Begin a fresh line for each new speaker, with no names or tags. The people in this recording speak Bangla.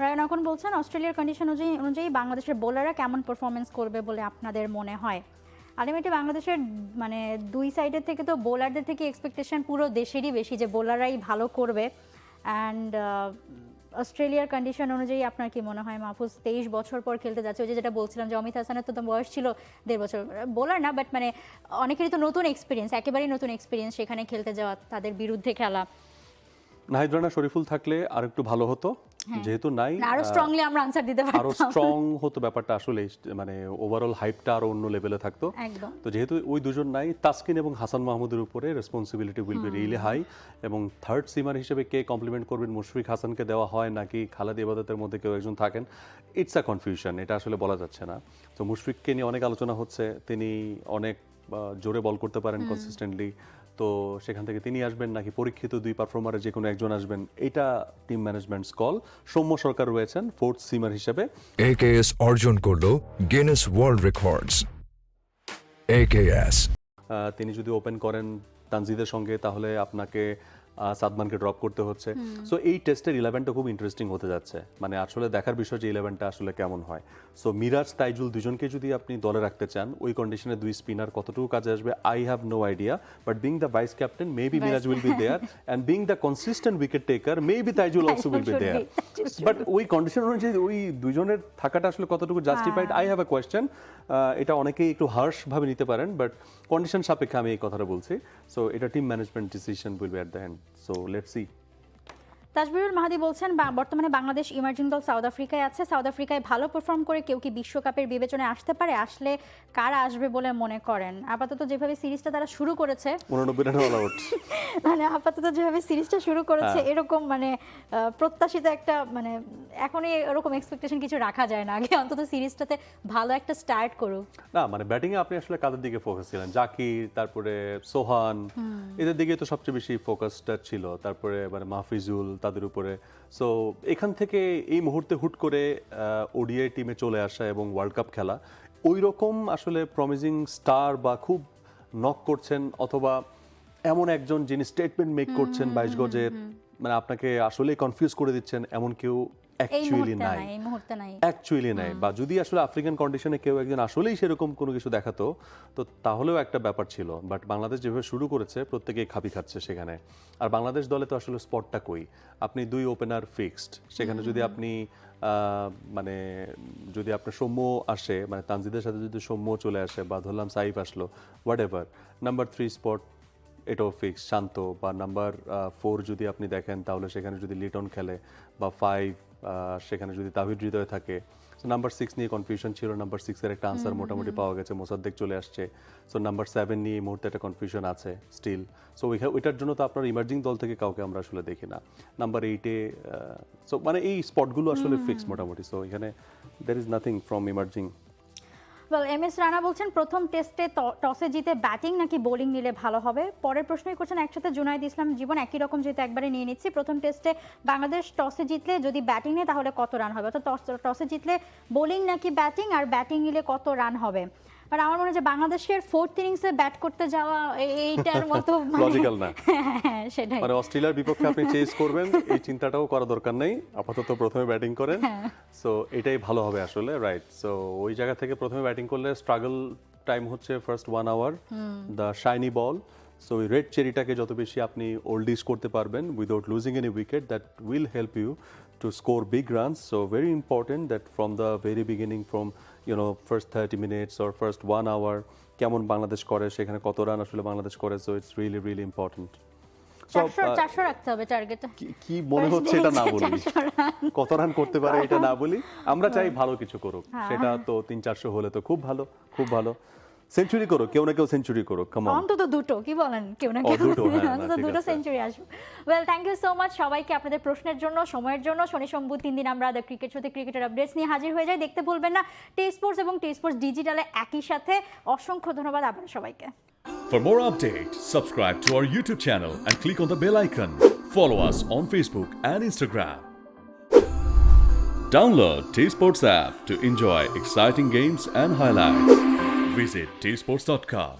রায়ন এখন বলছেন অস্ট্রেলিয়ার কন্ডিশন অনুযায়ী বাংলাদেশের বোলাররা কেমন পারফরমেন্স করবে বলে আপনাদের মনে হয়? আলটিমেটলি বাংলাদেশের মানে দুই সাইডের থেকে তো বোলারদের থেকে এক্সপেকটেশন পুরো দেশেরই বেশি যে বোলাররাই ভালো করবে। অ্যান্ড অস্ট্রেলিয়ার কন্ডিশন অনুযায়ী আপনার কি মনে হয় মাহফুজ 23 বছর পর খেলতে যাচ্ছে? ওই যেটা বলছিলাম যে অমিত হাসানের তো বয়স ছিল 1.5 বছর, বোলার না বাট মানে অনেকেরই তো নতুন এক্সপিরিয়েন্স, একেবারেই নতুন এক্সপিরিয়েন্স সেখানে খেলতে যাওয়া, তাদের বিরুদ্ধে খেলা।
নাহিদ রানা শরীফুল থাকলে আর একটু ভালো হতো, যেহেতু নাই
আরো স্ট্রংলি আমরা আনসার দিতে পারতাম,
আরো স্ট্রং হতো ব্যাপারটা, আসলে মানে ওভারঅল হাইপটা আরো অন্য লেভেলে থাকতো।
একদম।
তো যেহেতু ওই দুজন নাই, তাসকিন এবং হাসান মাহমুদের উপরে responsibility will be really high. এবং থার্ড সিমার হিসেবে কে কমপ্লিমেন্ট করবেন, মুশফিক হাসানকে দেওয়া হয় নাকি খালেদ ইবাদতের মধ্যে কেউ একজন থাকেন, ইটস আ কনফিউশন, এটা আসলে বলা যাচ্ছে না। তো মুশফিককে নিয়ে অনেক আলোচনা হচ্ছে, তিনি অনেক জোরে বল করতে পারেন কনসিস্টেন্টলি, তো সেখান থেকে তিনি আসবেন নাকি পরীক্ষিত দুই পারফর্মারের যে কোনো একজন আসবেন, এটা টিম ম্যানেজমেন্টস কল। সৌম্য সরকার রয়েছেন ফোর্থ সিমার হিসেবে।
AKS অর্জন করলো গিনেস ওয়ার্ল্ড রেকর্ডস। AKS
তিনি যদি ওপেন করেন তানজিদের সঙ্গে, তাহলে আপনাকে সাদমানকে ড্রপ করতে হচ্ছে। সো এই টেস্টের 11টা খুব ইন্টারেস্টিং হতে যাচ্ছে, মানে আসলে দেখার বিষয় যে 11টা আসলে কেমন হয়। সো মিরাজ, তাইজুল দুজনকে যদি আপনি দলে রাখতে চান, ওই কন্ডিশনে দুই স্পিনার কতটুকু কাজে আসবে I have no idea, but being the vice captain maybe Miraz will be there, and being the consistent wicket taker maybe Taijul also will be there. But ওই কন্ডিশন অনুযায়ী ওই দুজনের থাকাটা আসলে কতটুকু justified, I have a question. এটা অনেকেই একটু হার্শ ভাবে নিতে পারেন, বাট কন্ডিশন সাপেক্ষে আমি এই কথাটা বলছি। সো এটা team management decision will be at the end. So let's see.
Tajbirul Mahadi বলছেন বর্তমানে বাংলাদেশ ইমার্জিং দল সাউথ আফ্রিকায় আছে, সাউথ আফ্রিকায় ভালো পারফর্ম করে কেউ কি বিশ্বকাপের বিবেচনায় আসতে পারে? আসলে কারা আসবে বলে মনে করেন? আপাতত যেভাবে সিরিজটা তারা শুরু করেছে
89 রানে অল আউট,
মানে আপাতত যেভাবে সিরিজটা শুরু করেছে এরকম মানে প্রত্যাশিত একটা মানে এখনই এরকম এক্সপেকটেশন কিছু রাখা যায় না, আগে অন্তত সিরিজটাতে ভালো একটা স্টার্ট করুক।
না মানে ব্যাটিং এ আপনি আসলে কাদের দিকে ফোকাস ছিলেন? জাকির, তারপরে সোহান, এদের দিকে তো সবচেয়ে বেশি ফোকাসটা ছিল, তারপরে মানে মাহফিজুল তাদের উপরে। সো এখান থেকে এই মুহূর্তে হুট করে ওডিআই টিমে চলে আসা এবং ওয়ার্ল্ড কাপ খেলা, ওই রকম আসলে প্রমিজিং স্টার বা খুব নক করছেন, অথবা এমন একজন যিনি স্টেটমেন্ট মেক করছেন 22 গজের, মানে আপনাকে আসলে কনফিউজ করে দিচ্ছেন, এমন কেউ অ্যাকচুয়ালি নাই। বা যদি আসলে আফ্রিকান কন্ডিশনে কেউ একজন আসলেই সেরকম কোনো কিছু দেখাতো, তো তাহলেও একটা ব্যাপার ছিল। বাট বাংলাদেশ যেভাবে শুরু করেছে, প্রত্যেকেই খাপি খাচ্ছে সেখানে। আর বাংলাদেশ দলে তো আসলে স্পটটা কই, আপনি দুই ওপেনার ফিক্সড, সেখানে যদি আপনি মানে যদি আপনার সৌম্য আসে, মানে তানজিদের সাথে যদি সৌম্য চলে আসে, বা ধরলাম সাইফ আসলো, হোয়াট এভার, নাম্বার 3 স্পট এটাও ফিক্স শান্ত, বা নাম্বার 4 যদি আপনি দেখেন, তাহলে সেখানে যদি লিটন খেলে, বা 5 সেখানে যদি তাহিদ হৃদয় থাকে। সো নাম্বার 6 নিয়ে কনফিউশন ছিল, নাম্বার 6 এর একটা আনসার মোটামুটি পাওয়া গেছে, মোসাদ্দেক চলে আসছে। সো নাম্বার 7 নিয়ে এই মুহূর্তে একটা কনফিউশন আছে স্টিল। সো ওইটার জন্য তো আপনার ইমার্জিং দল থেকে কাউকে আমরা আসলে দেখি না। নাম্বার 8-এ সো মানে এই স্পটগুলো আসলে ফিক্স মোটামুটি। সো এখানে there is nothing from emerging.
MS Rana বলছেন প্রথম টেস্টে টসে জিতে ব্যাটিং নাকি বোলিং নিলে ভালো হবে? পরের প্রশ্নই করছেন একসাথে জুনায়েদ ইসলাম জীবন, একই রকম যেহেতু একবারে নিয়ে নিচ্ছি। প্রথম টেস্টে বাংলাদেশ টসে জিতলে যদি ব্যাটিং নেয় তাহলে কত রান হবে? অর্থাৎ টসে জিতলে বোলিং নাকি ব্যাটিং, আর ব্যাটিং নিলে কত রান হবে? মানে আমার মনে হয় যে বাংলাদেশের ফোর্থ ইনিংসে ব্যাট করতে যাওয়া এইটার মতো
লজিক্যাল না।
সেটাই,
মানে অস্ট্রেলিয়ার বিপক্ষে আপনি চেজ করবেন, এই চিন্তাটাও করা দরকার নেই, আপাতত প্রথমে ব্যাটিং করেন। সো এটাই ভালো হবে আসলে, রাইট। সো ওই জায়গা থেকে প্রথমে ব্যাটিং করলে স্ট্রাগল টাইম হচ্ছে first 1 hour, the shiny ball. So ওই রেড চেরিটাকে যত বেশি আপনি ওল্ডিশ করতে পারবেন without losing any wicket, that will help you to score big runs. So very important that from the very beginning, from first 30 minutes or first 1 hour, কেমন বাংলাদেশ করে, সেখানে কত রান আসলে বাংলাদেশ করে। So it's really really important.
400 রাখতে হবে টার্গেট।
কি মনে হচ্ছে এটা না বলি, কত রান করতে পারে এটা না বলি, আমরা চাই ভালো কিছু করুক, সেটা তো 300-400 হলে তো খুব ভালো, খুব ভালো। সেঞ্চুরি করো, কেউ না কেউ সেঞ্চুরি করো, কাম অন,
অন্তত দুটো, কি বলেন, কেউ না কেউ অন্তত দুটো সেঞ্চুরি আসবে। Well, thank you so much সবাইকে আপনাদের প্রশ্নের জন্য, সময়ের জন্য। শনি সোম 3 দিন আমরা দ্য ক্রিকেট শোতে ক্রিকেটের আপডেটস নিয়ে হাজির হয়ে যাই। দেখতে ভুলবেন না টি স্পোর্টস এবং টি স্পোর্টস ডিজিটালে একই সাথে। অসংখ্য ধন্যবাদ আবার সবাইকে।
For more updates, subscribe to our YouTube channel and click on the bell icon. Follow us on Facebook and Instagram. Download T Sports app to enjoy exciting games and highlights. Visit tsports.com.